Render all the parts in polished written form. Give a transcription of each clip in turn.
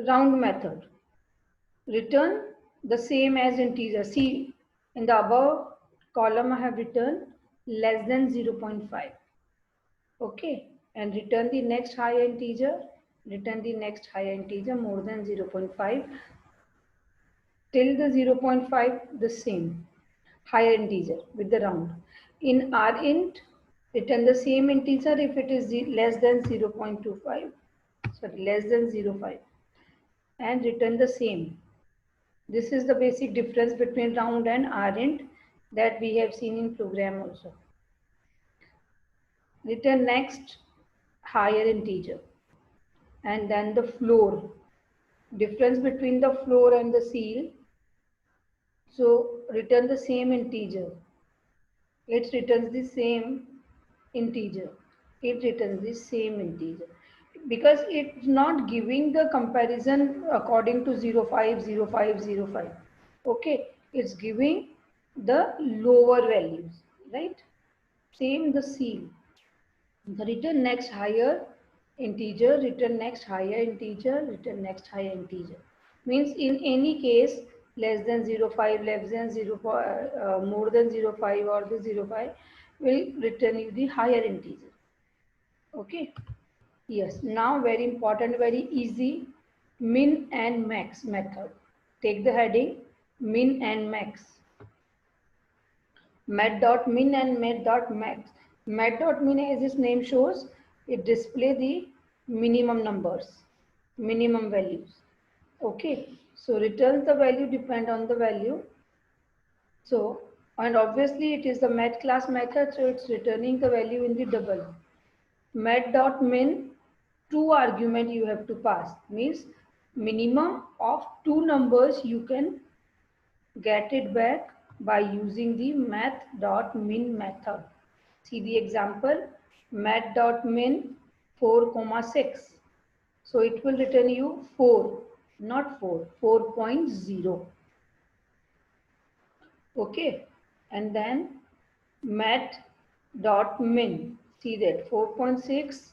round method. Return the same as integer. See, in the above column I have written less than 0.5. Okay, and return the next higher integer. Return the next higher integer more than 0.5 till the 0.5 the same higher integer with the round. In rint, return the same integer if it is less than 0.25, sorry, less than 0.5, and return the same. This is the basic difference between round and rint that we have seen in program also. Return next higher integer, and then the floor. Difference between the floor and the ceil. So return the same integer. It returns the same integer. It returns the same integer because it's not giving the comparison according to 0, 5, 0, 5, 0, 5. Okay, it's giving the lower values, right? Same the ceil. The return next higher integer, return next higher integer, return next higher integer. Means in any case, less than 0.5, less than 0, more than 0.5 or the 0.5 will return you the higher integer. Okay. Yes. Now very important, very easy, min and max method. Take the heading min and max. Mat.min and mat.max. Mat.min, as its name shows, it display the minimum numbers, minimum values. Okay, so returns the value depend on the value. So, and obviously it is the mat class method, so it's returning the value in the double. Mat.min, two argument you have to pass, means minimum of two numbers you can get it back by using the math.min method. See the example, math.min 4,6. So it will return you 4, not 4, 4.0. Okay, and then math.min, see that 4.6,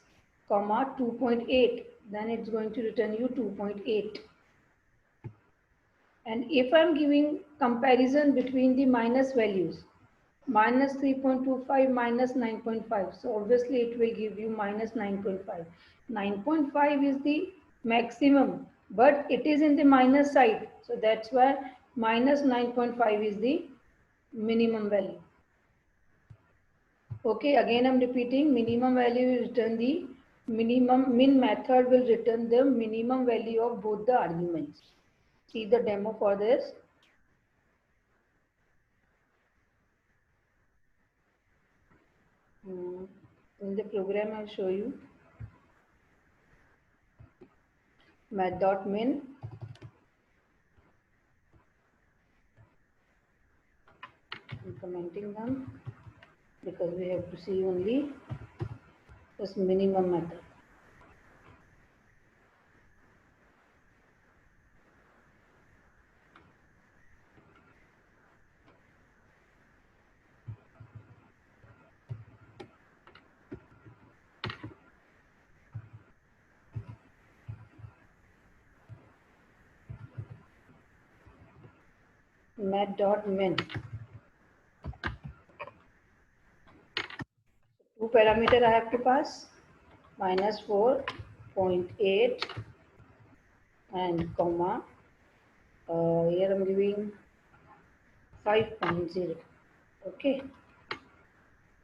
2.8, then it's going to return you 2.8. And if I'm giving comparison between the minus values, minus 3.25 minus 9.5, so obviously it will give you minus 9.5. 9.5 is the maximum, but it is in the minus side, so that's why minus 9.5 is the minimum value. Okay, again I'm repeating, minimum value will return the minimum, min method will return the minimum value of both the arguments. See the demo for this. In the program I'll show you. Math.min, I'm commenting them because we have to see only this minimum method. Math.min. Two parameter I have to pass, minus 4.8 and comma. Here I'm giving 5.0. Okay.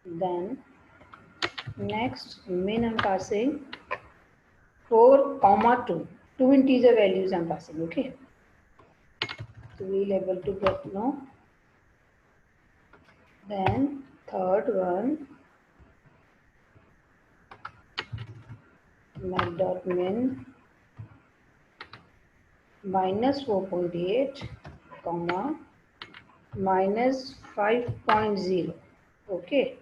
Then next min I'm passing 4.2. Two integer values I'm passing. Okay. So we'll able to get no. Then third one, math.min minus 4.8 comma minus 5.0. Okay,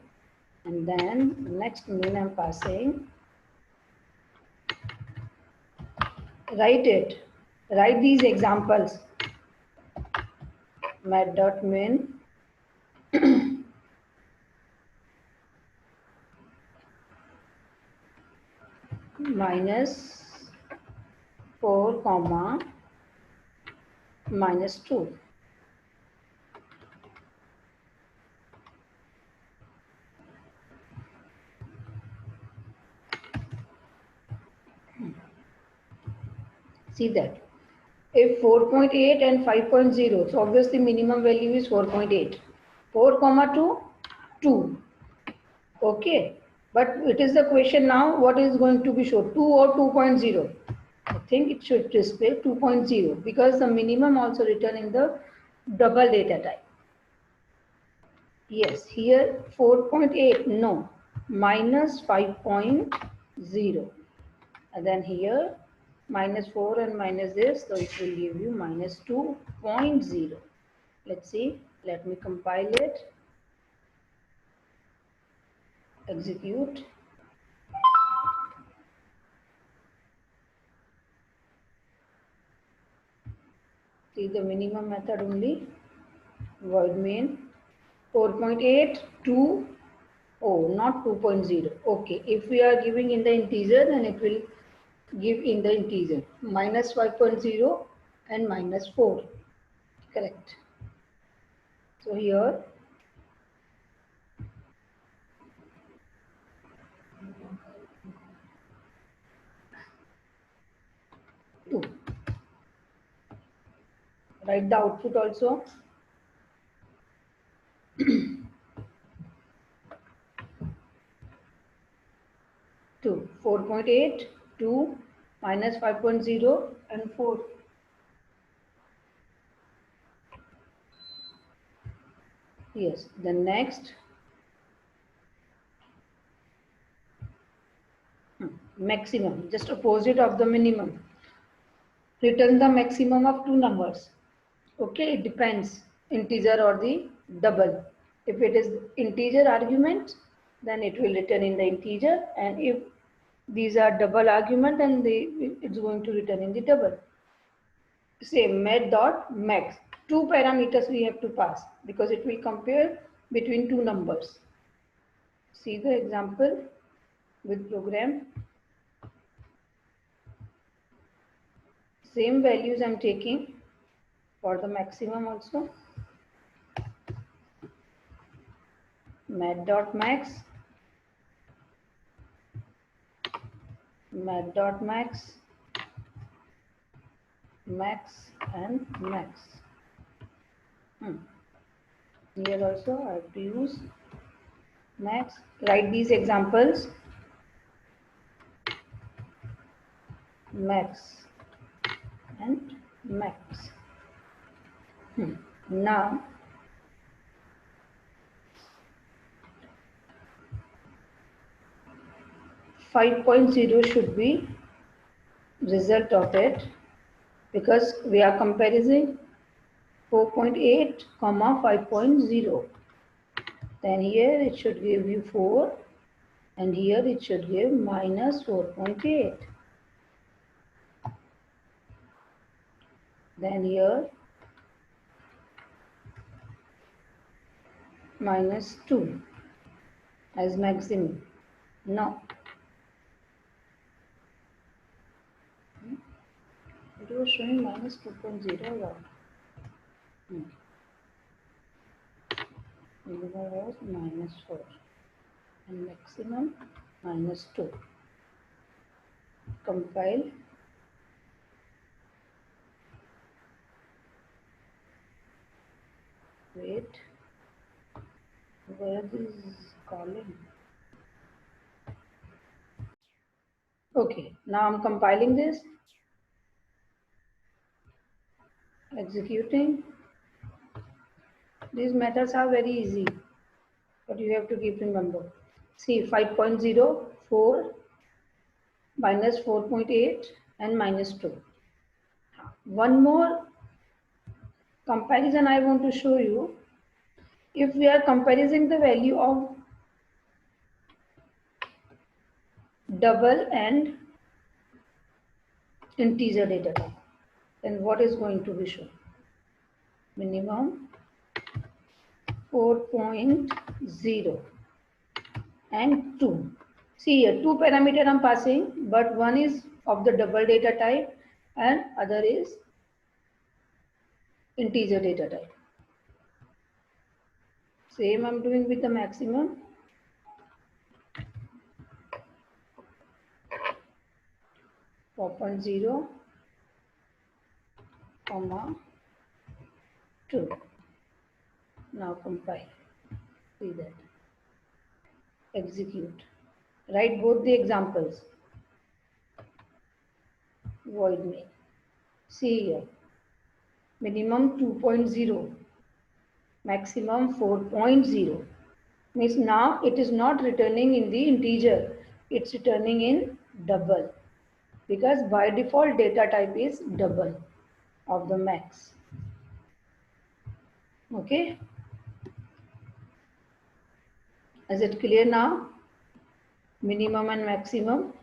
and then next min I'm passing. Write it. Write these examples. Math.min minus 4 comma minus 2. See that. If 4.8 and 5.0, so obviously minimum value is 4.8. 4 comma 2, 2. Okay. But it is the question now, what is going to be shown, 2 or 2.0? I think it should display 2.0 because the minimum also written in the double data type. Yes, here 4.8, no, minus 5.0. And then here minus 4 and minus this, so it will give you minus 2.0. Let's see, let me compile it, execute. See the minimum method only, void main, 4.8 to, oh, not 2.0. Okay, if we are giving in the integer, then it will give in the integer, minus 5.0 and minus 4, correct. So here, two. Write the output also. 2, 4.8, 2, minus 5.0 and 4. Yes, the next maximum, just opposite of the minimum. Return the maximum of two numbers. Okay, it depends, integer or the double. If it is integer argument, then it will return in the integer, and if these are double argument, then it's going to return in the double. Say met dot max. Two parameters we have to pass because it will compare between two numbers. See the example with program. Same values I'm taking for the maximum also. Mat dot max, mat dot max, max and max. Here also I have to use max. Write these examples. Max and max. Now five point zero should be result of it because we are comparing 4.8 comma 5.0. Then here it should give you 4 and here it should give minus 4.8. Then here minus 2 as maximum. Now it was showing minus 2.0. Minimum was minus 4 and maximum minus 2. Compile. Wait. Where is calling? Okay, now I'm compiling this. Executing. These methods are very easy, but you have to keep remember. See 5.0, 4, minus 4.8 and minus 2. One more comparison I want to show you. If we are comparing the value of double and integer data type, then what is going to be shown? Minimum 4.0 and 2. See here, two parameter I'm passing, but one is of the double data type and other is integer data type. Same I'm doing with the maximum. Four point zero, comma 2. Now compile. See that. Execute. Write both the examples. Void main. See here. Minimum 2.0. Maximum 4.0. Means now it is not returning in the integer. It's returning in double. Because by default data type is double of the max. Okay. Is it clear now? Minimum and maximum.